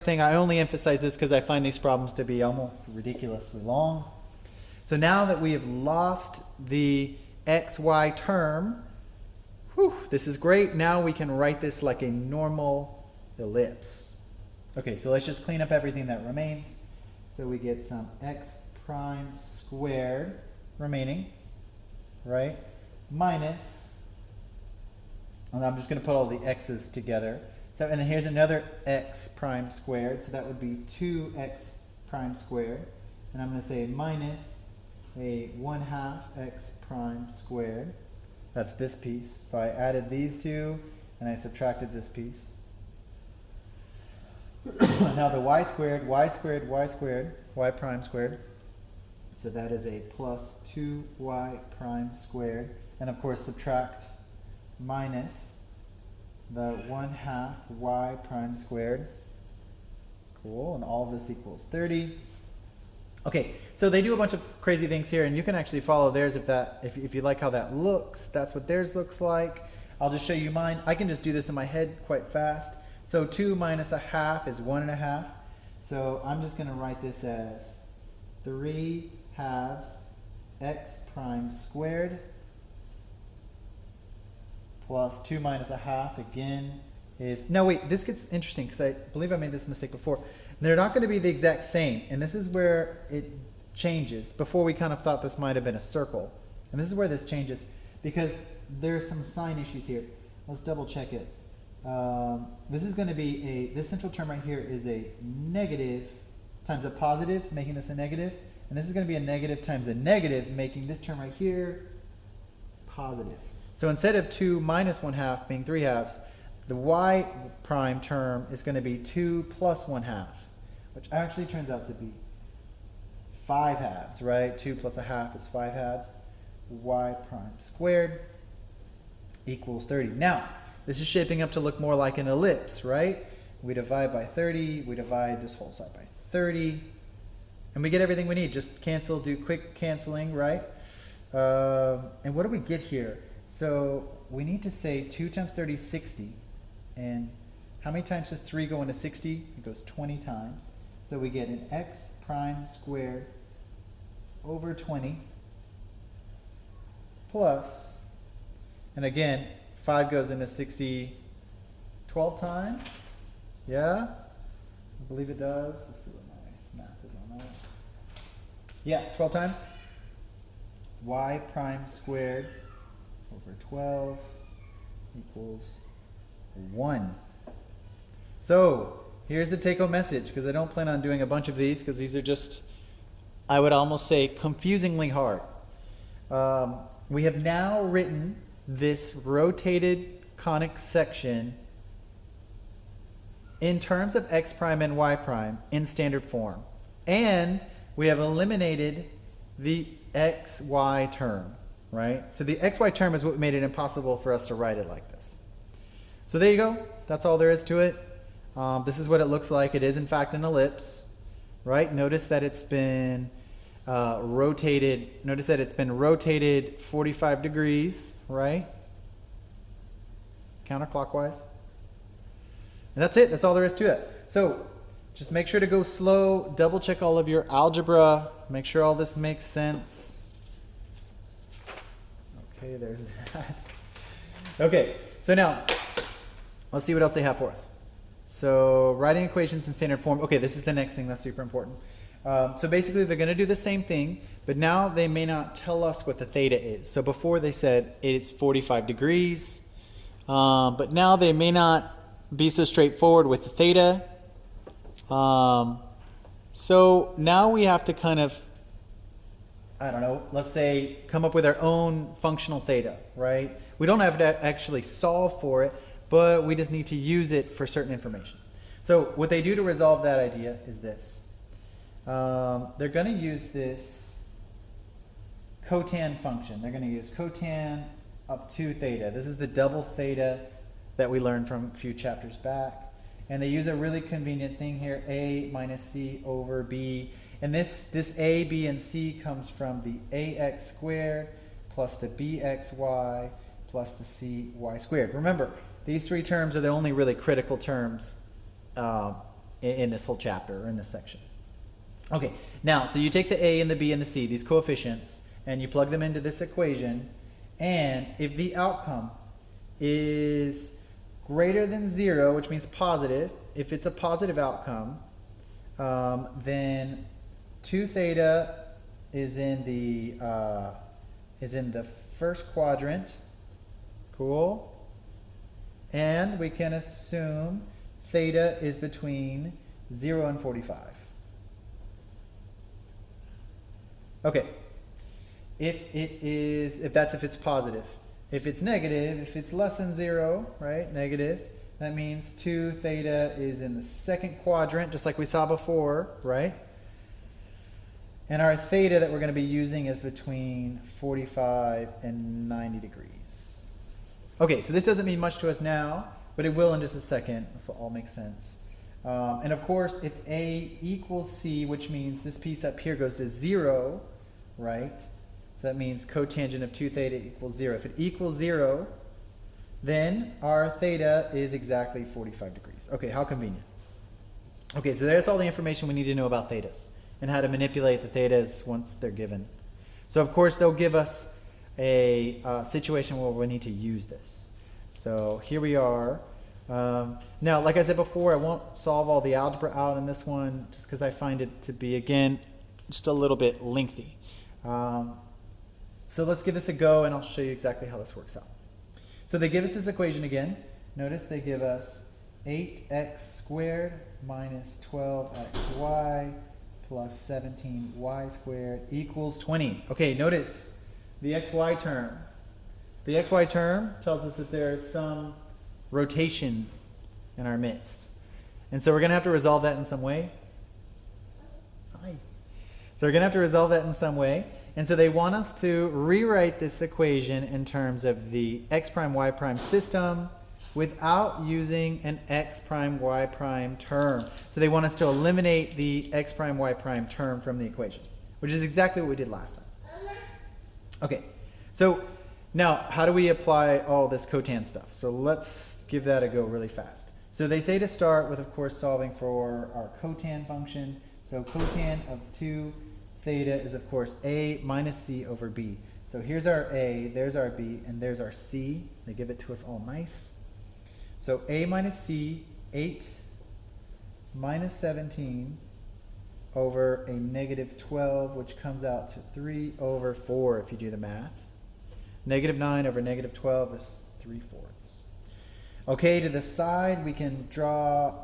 thing, I only emphasize this because I find these problems to be almost ridiculously long. So now that we have lost the xy term, this is great. Now we can write this like a normal ellipse. Okay, so let's just clean up everything that remains. So we get some x prime squared remaining, right? Minus, and I'm just going to put all the x's together. So, and then here's another x prime squared. So that would be 2x prime squared. And I'm going to say minus a 1/2 x prime squared. That's this piece. So I added these two and I subtracted this piece. Now the y squared, y squared, y squared, y prime squared. So that is a plus 2y prime squared. And of course subtract minus the 1/2 y prime squared. Cool, and all of this equals 30. Okay, so they do a bunch of crazy things here, and you can actually follow theirs if you like how that looks. That's what theirs looks like. I'll just show you mine. I can just do this in my head quite fast. So 2 minus 1/2 is 1/2. So I'm just going to write this as 3/2 x prime squared plus 2 minus 1/2 again is, no wait, this gets interesting because I believe I made this mistake before. They're not going to be the exact same, and this is where it changes. Before we kind of thought this might have been a circle, and this is where this changes because there's some sign issues here. Let's double check it. This is going to be this central term right here is a negative times a positive, making this a negative, and this is going to be a negative times a negative, making this term right here positive. So instead of 2 minus 1/2 being 3/2, the y prime term is going to be 2 plus 1/2, which actually turns out to be 5/2, right? 2 plus 1/2 is 5/2. Y prime squared equals 30. Now, this is shaping up to look more like an ellipse, right? We divide by 30, we divide this whole side by 30, and we get everything we need. Just cancel, do quick canceling, right? And what do we get here? So we need to say 2 times 30 is 60. And how many times does 3 go into 60? It goes 20 times. So we get an x prime squared over 20 plus, and again, 5 goes into 60 12 times. Yeah? I believe it does. Let's see what my math is on that. Yeah, 12 times. Y prime squared over 12 equals 1. So here's the take-home message, because I don't plan on doing a bunch of these because these are just, I would almost say, confusingly hard. We have now written this rotated conic section in terms of x prime and y prime in standard form. And we have eliminated the xy term, right? So the xy term is what made it impossible for us to write it like this. So there you go. That's all there is to it. This is what it looks like. It is in fact an ellipse, right? Notice that it's been rotated. Notice that it's been rotated 45 degrees, right? Counterclockwise. And that's it. That's all there is to it. So just make sure to go slow. Double check all of your algebra. Make sure all this makes sense. Okay, there's that. Okay, so now let's see what else they have for us. So writing equations in standard form. Okay, this is the next thing that's super important. So basically they're going to do the same thing, but now they may not tell us what the theta is. So before they said it's 45 degrees, but now they may not be so straightforward with the theta. So now we have to kind of, I don't know, let's say come up with our own functional theta, right? We don't have to actually solve for it, but we just need to use it for certain information. So what they do to resolve that idea is this. They're going to use this cotan function. They're going to use cotan of 2 theta. This is the double theta that we learned from a few chapters back. And they use a really convenient thing here, a minus c over b. And this a, b, and c comes from the ax squared plus the bxy plus the cy squared. Remember, these 3 terms are the only really critical terms in this whole chapter or in this section. Okay, now, so you take the a and the b and the c, these coefficients, and you plug them into this equation, and if the outcome is greater than 0, which means positive, if it's a positive outcome, then 2 theta is in the first quadrant. Cool. And we can assume theta is between 0 and 45. Okay. If it's positive. If it's negative, if it's less than 0, right, negative, that means 2 theta is in the second quadrant, just like we saw before, right? And our theta that we're going to be using is between 45 and 90 degrees. Okay, so this doesn't mean much to us now, but it will in just a second. This will all make sense. And of course, if A equals C, which means this piece up here goes to 0, right? So that means cotangent of 2 theta equals 0. If it equals 0, then our theta is exactly 45 degrees. Okay, how convenient. Okay, so there's all the information we need to know about thetas and how to manipulate the thetas once they're given. So of course, they'll give us a situation where we need to use this. So here we are. Now, like I said before, I won't solve all the algebra out in this one just because I find it to be, again, just a little bit lengthy. So let's give this a go, and I'll show you exactly how this works out. So they give us this equation again. Notice they give us 8x squared minus 12xy plus 17y squared equals 20. Okay, notice the xy term. The xy term tells us that there is some rotation in our midst. And so we're going to have to resolve that in some way. Hi. So we're going to have to resolve that in some way. And so they want us to rewrite this equation in terms of the x prime y prime system without using an x prime y prime term. So they want us to eliminate the x prime y prime term from the equation, which is exactly what we did last time. Okay, so now how do we apply all this cotan stuff? So let's give that a go really fast. So they say to start with, of course, solving for our cotan function. So cotan of 2 theta is, of course, a minus c over b. So here's our a, there's our b, and there's our c. They give it to us all nice. So a minus c, 8 minus 17 over a negative 12, which comes out to 3 over 4 if you do the math. Negative 9 over negative 12 is 3/4. Okay, to the side, we can draw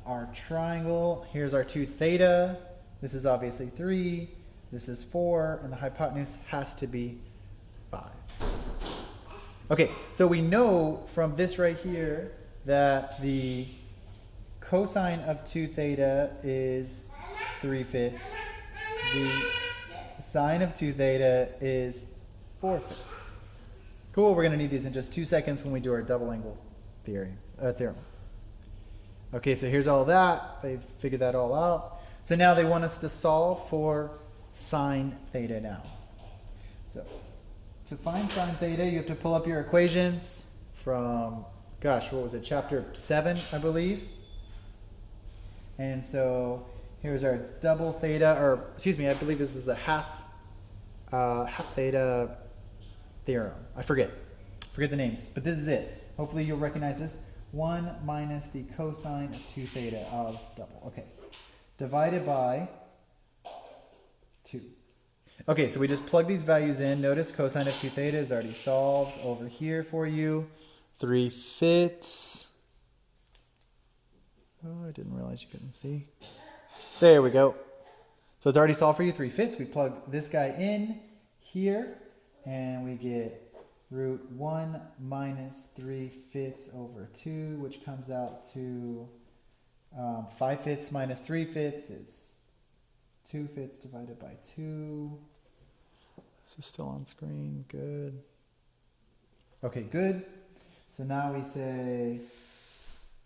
our triangle. Here's our 2 theta. This is obviously 3. This is 4, and the hypotenuse has to be 5. Okay, so we know from this right here that the cosine of 2 theta is 3/5. The sine of 2 theta is 4/5. Cool, we're going to need these in just 2 seconds when we do our double angle theorem. Okay, so here's all that. They've figured that all out. So now they want us to solve for sine theta now. So to find sine theta, you have to pull up your equations from, gosh, what was it, chapter 7, I believe. And so here's our double theta, or excuse me, I believe this is a half theta theorem. I forget the names, but this is it. Hopefully you'll recognize this. 1 minus the cosine of 2 theta. Oh, it's double. Okay. Divided by 2. Okay, so we just plug these values in. Notice cosine of 2 theta is already solved over here for you. 3/5. Oh, I didn't realize you couldn't see. There we go. So it's already solved for you, 3/5. We plug this guy in here, and we get root 1 minus 3/5 over 2, which comes out to 5/5 minus 3/5 is 2/5 divided by 2. This is still on screen. Good. Okay, good. So now we say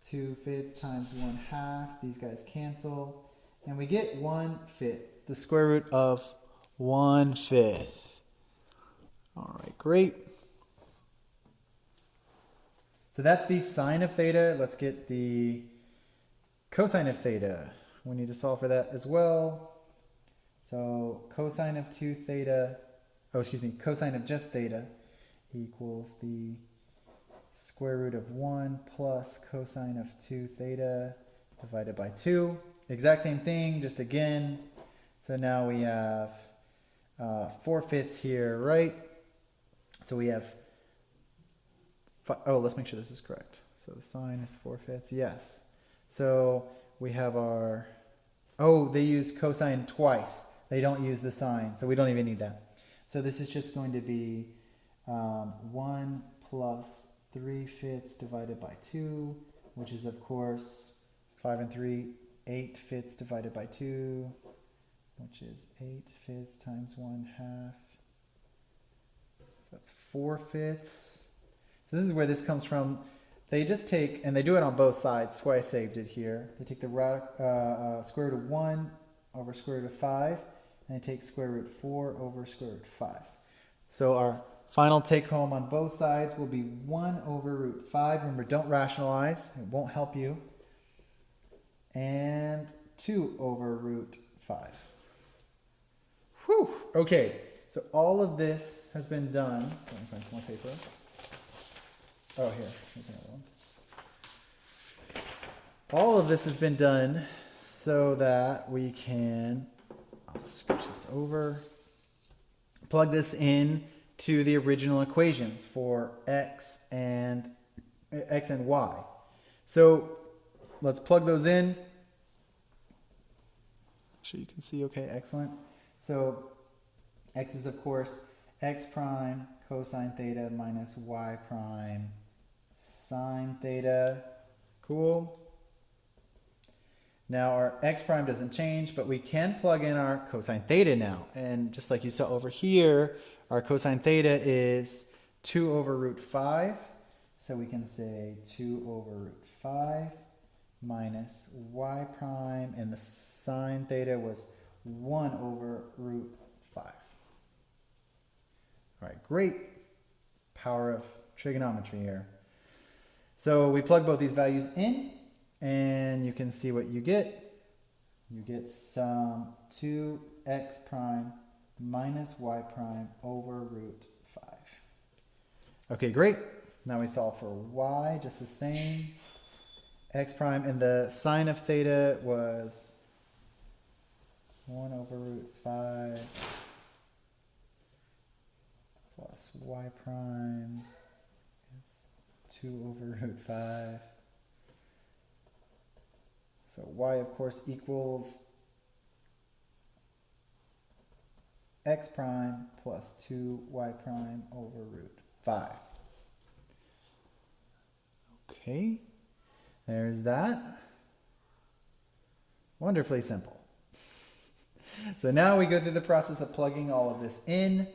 2/5 times 1/2. These guys cancel. And we get 1/5, the square root of 1/5. All right, great. So that's the sine of theta. Let's get the cosine of theta. We need to solve for that as well. So cosine of 2 theta, cosine of just theta equals the square root of 1 plus cosine of 2 theta divided by 2. Exact same thing, just again. So now we have 4/5 here, right? So we have, let's make sure this is correct. So the sine is 4/5, yes. So we have our, they use cosine twice. They don't use the sine, so we don't even need that. So this is just going to be 1 plus 3/5 divided by 2, which is of course 5 and 3, 8/5 divided by 2, which is 8/5 times 1/2. That's 4/5. So this is where this comes from. They just take, and they do it on both sides. That's why I saved it here. They take the square root of 1 over square root of 5, and they take square root 4 over square root 5. So our final take home on both sides will be 1 over root 5. Remember, don't rationalize. It won't help you. And 2 over root 5. Whew. Okay, so all of this has been done. Let me find some more paper. Oh, here. Here's another one. All of this has been done so that we can, I'll just scooch this over, plug this in to the original equations for x and y. So let's plug those in. So you can see, okay, excellent. So x is of course x prime cosine theta minus y prime sine theta. Cool. Now our x prime doesn't change, but we can plug in our cosine theta now. And just like you saw over here, our cosine theta is 2 over root 5. So we can say 2 over root 5 minus y prime, and the sine theta was 1 over root 5. All right, great. Power of trigonometry here. So we plug both these values in, and you can see what you get. You get some 2x prime minus y prime over root 5. Okay, great. Now we solve for y, just the same. X prime, and the sine of theta was 1 over root 5 plus y prime is 2 over root 5. So y, of course, equals x prime plus 2y prime over root 5. Okay, there's that. Wonderfully simple. So now we go through the process of plugging all of this in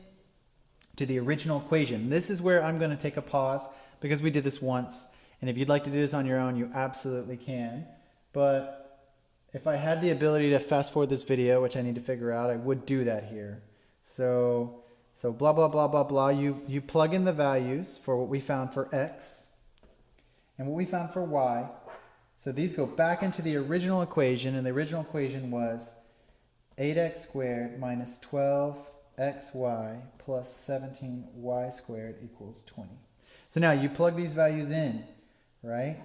to the original equation. This is where I'm going to take a pause because we did this once. And if you'd like to do this on your own, you absolutely can. But if I had the ability to fast forward this video, which I need to figure out, I would do that here. So blah, blah, blah, blah, blah. You plug in the values for what we found for x and what we found for y. So these go back into the original equation, and the original equation was 8x squared minus 12xy plus 17y squared equals 20. So now you plug these values in, right?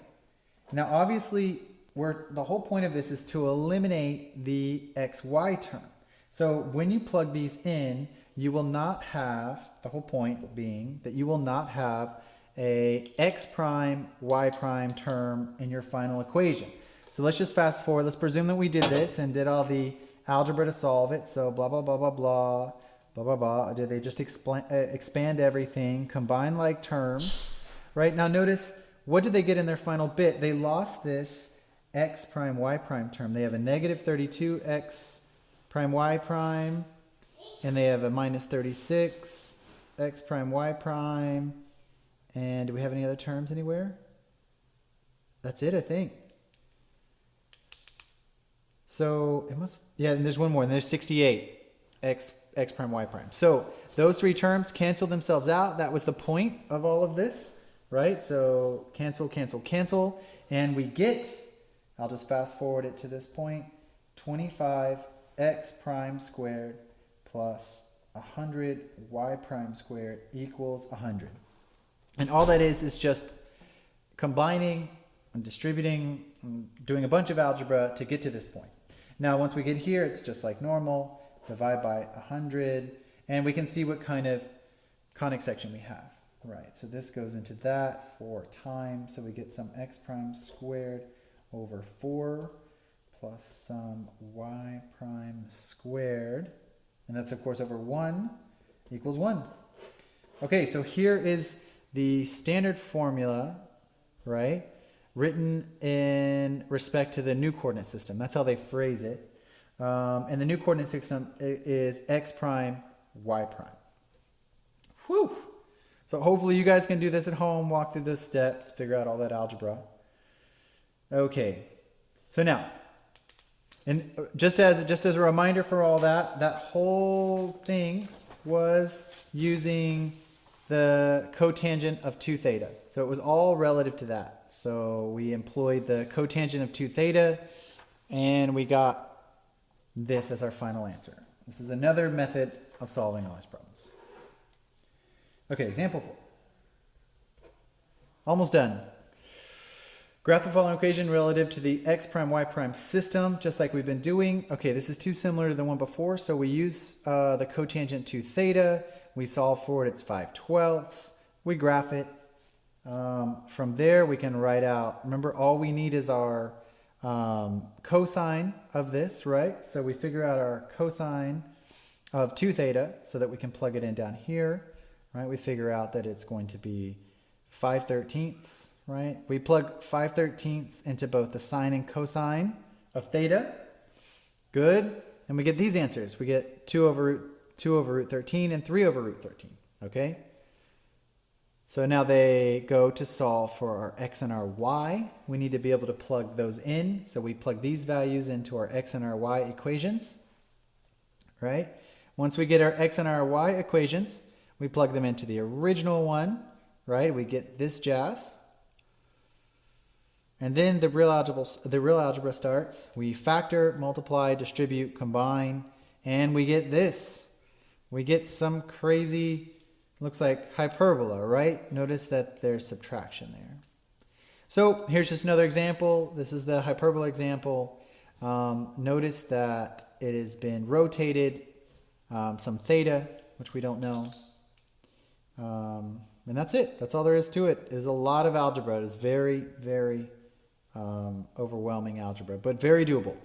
Now obviously, the whole point of this is to eliminate the xy term. So when you plug these in, you will not have, the whole point being that you will not have a x prime, y prime term in your final equation. So let's just fast forward. Let's presume that we did this and did all the algebra to solve it. So blah, blah, blah, blah, blah, blah, blah, blah. Did they just expand everything, combine like terms, right? Now notice, what did they get in their final bit? They lost this x prime, y prime term. They have a negative 32 x prime, y prime, and they have a minus 36 x prime, y prime. And do we have any other terms anywhere? That's it, I think. So it must, yeah, and there's one more, and there's 68 x prime, y prime. So those three terms cancel themselves out. That was the point of all of this, right? So cancel, cancel, cancel. And we get I'll just fast forward it to this point. 25x prime squared plus 100 y prime squared equals 100. And all that is just combining and distributing, and doing a bunch of algebra to get to this point. Now, once we get here, it's just like normal. Divide by 100, and we can see what kind of conic section we have. Right, so this goes into that 4 times, so we get some x prime squared over 4 plus some y prime squared, and that's of course over 1 equals 1. Okay, so here is the standard formula, right, written in respect to the new coordinate system. That's how they phrase it. And the new coordinate system is x prime, y prime. Whew! So hopefully you guys can do this at home, walk through those steps, figure out all that algebra. Okay, so now, and just as a reminder for all that, that whole thing was using the cotangent of 2 theta. So it was all relative to that. So we employed the cotangent of 2 theta, and we got this as our final answer. This is another method of solving all these problems. Okay, example 4. Almost done. Graph the following equation relative to the x prime y prime system, just like we've been doing. Okay, this is too similar to the one before, so we use the cotangent 2 theta. We solve for it, it's 5/12. We graph it. From there, we can write out, remember, all we need is our cosine of this, right? So we figure out our cosine of 2 theta so that we can plug it in down here, right? We figure out that it's going to be 5/13, right? We plug 5/13 into both the sine and cosine of theta. Good. And we get these answers. We get 2 over root 13 and 3 over root 13, okay? So now they go to solve for our x and our y. We need to be able to plug those in. So we plug these values into our x and our y equations, right? Once we get our x and our y equations, we plug them into the original one, right? We get this jazz. And then the real algebra starts. We factor, multiply, distribute, combine, and we get this. We get some crazy, looks like hyperbola, right? Notice that there's subtraction there. So here's just another example. This is the hyperbola example. Notice that it has been rotated some theta, which we don't know. And that's it. That's all there is to it. There's a lot of algebra. It is very, very overwhelming algebra, but very doable.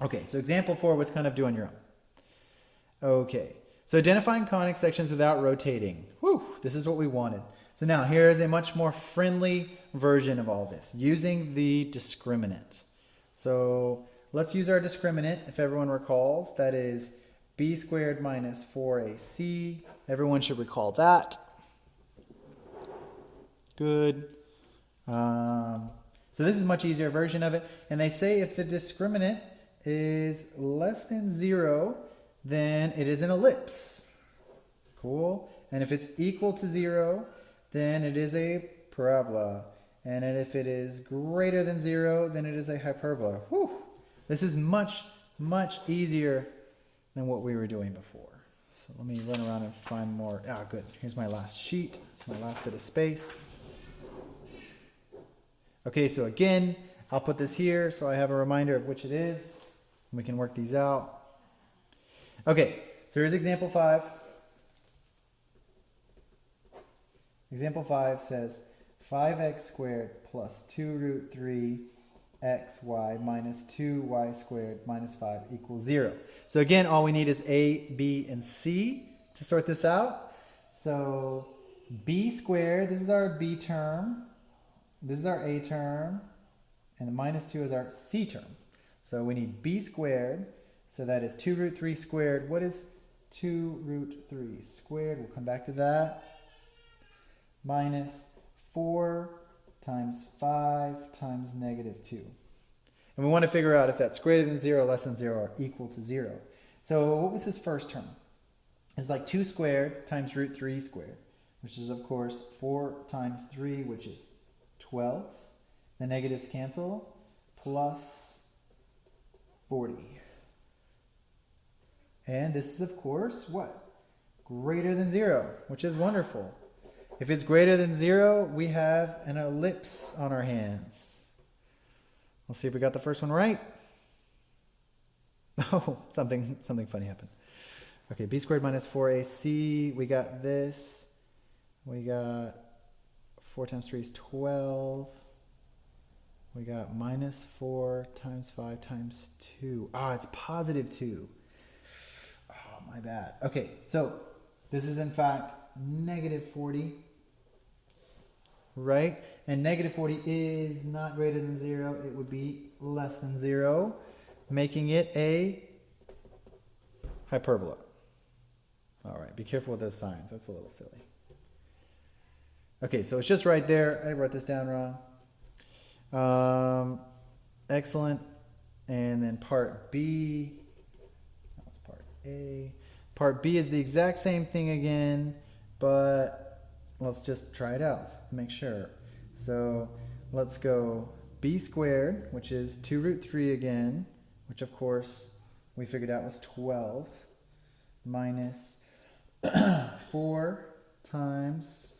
Okay, so example 4 was kind of do on your own. Okay, so identifying conic sections without rotating. Whew, this is what we wanted. So now here is a much more friendly version of all this, using the discriminant. So let's use our discriminant, if everyone recalls. That is b squared minus 4ac. Everyone should recall that. Good. So this is a much easier version of it. And they say if the discriminant is less than 0, then it is an ellipse. Cool. And if it's equal to 0, then it is a parabola. And if it is greater than 0, then it is a hyperbola. Whew. This is much, much easier than what we were doing before. So let me run around and find more. Ah, good. Here's my last sheet, my last bit of space. Okay, so again, I'll put this here so I have a reminder of which it is. We can work these out. Okay, so here's example 5. Example 5 says 5x squared plus 2 root 3 xy minus 2y squared minus 5 equals 0. So again, all we need is a, b, and c to sort this out. So b squared, this is our b term. This is our a term. And the minus 2 is our c term. So we need b squared. So that is 2 root 3 squared. What is 2 root 3 squared? We'll come back to that. Minus 4 times 5 times negative 2. And we want to figure out if that's greater than 0, less than 0, or equal to 0. So what was this first term? It's like 2 squared times root 3 squared, which is, of course, 4 times 3, which is 12. The negatives cancel. plus 40. And this is, of course, what? Greater than 0, which is wonderful. If it's greater than 0, we have an ellipse on our hands. Let's see if we got the first one right. Oh, something funny happened. Okay, b squared minus 4ac. We got this. We got 4 times 3 is 12. We got minus 4 times 5 times 2. Ah, it's positive 2. Oh, my bad. Okay, so this is in fact negative 40. Right? And negative 40 is not greater than 0. It would be less than 0, making it a hyperbola. All right, be careful with those signs. That's a little silly. Okay, so it's just right there. I wrote this down wrong. Excellent. And then part B. That was part A. Part B is the exact same thing again, but let's just try it out. Let's make sure. So let's go b squared, which is 2 root 3 again, which of course we figured out was 12, minus 4 times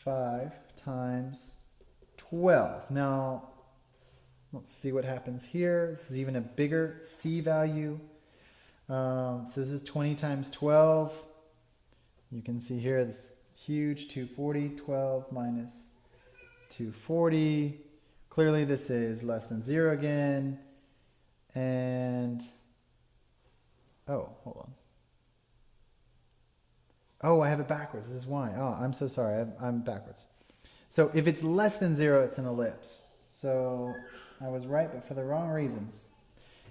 5 times 12. Now, let's see what happens here. This is even a bigger c value. So this is 20 times 12. You can see here this huge 240, 12 minus 240. Clearly this is less than 0 again. And, oh, hold on. Oh, I have it backwards. This is why. Oh, I'm so sorry. I'm backwards. So if it's less than 0, it's an ellipse. So I was right, but for the wrong reasons.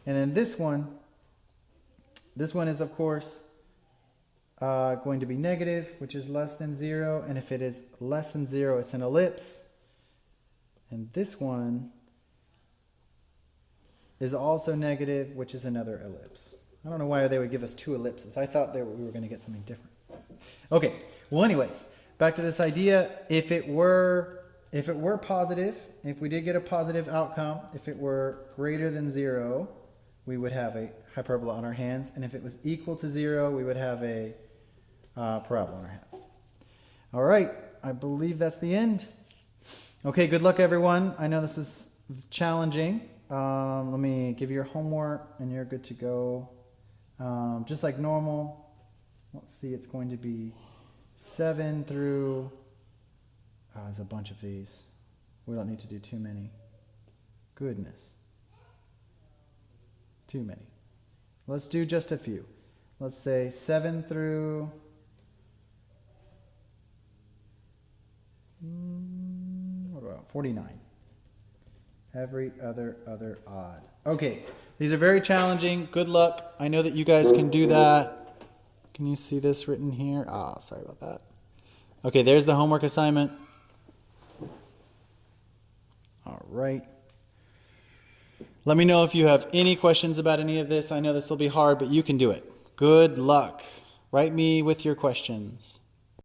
And then this one is, of course, going to be negative, which is less than 0. And if it is less than 0, it's an ellipse. And this one is also negative, which is another ellipse. I don't know why they would give us 2 ellipses. I thought we were going to get something different. Okay, well anyways, back to this idea. If it were positive, if we did get a positive outcome, if it were greater than 0, we would have a hyperbola on our hands. And if it was equal to 0, we would have a parabola on our hands. All right, I believe that's the end. Okay, good luck everyone. I know this is challenging. Let me give you your homework and you're good to go. Just like normal. Let's see, it's going to be 7 through, there's a bunch of these. We don't need to do too many. Goodness. Too many. Let's do just a few. Let's say 7 through, what about 49? Every other odd. Okay, these are very challenging. Good luck. I know that you guys can do that. Can you see this written here? Ah, sorry about that. Okay, there's the homework assignment. All right. Let me know if you have any questions about any of this. I know this will be hard, but you can do it. Good luck. Write me with your questions.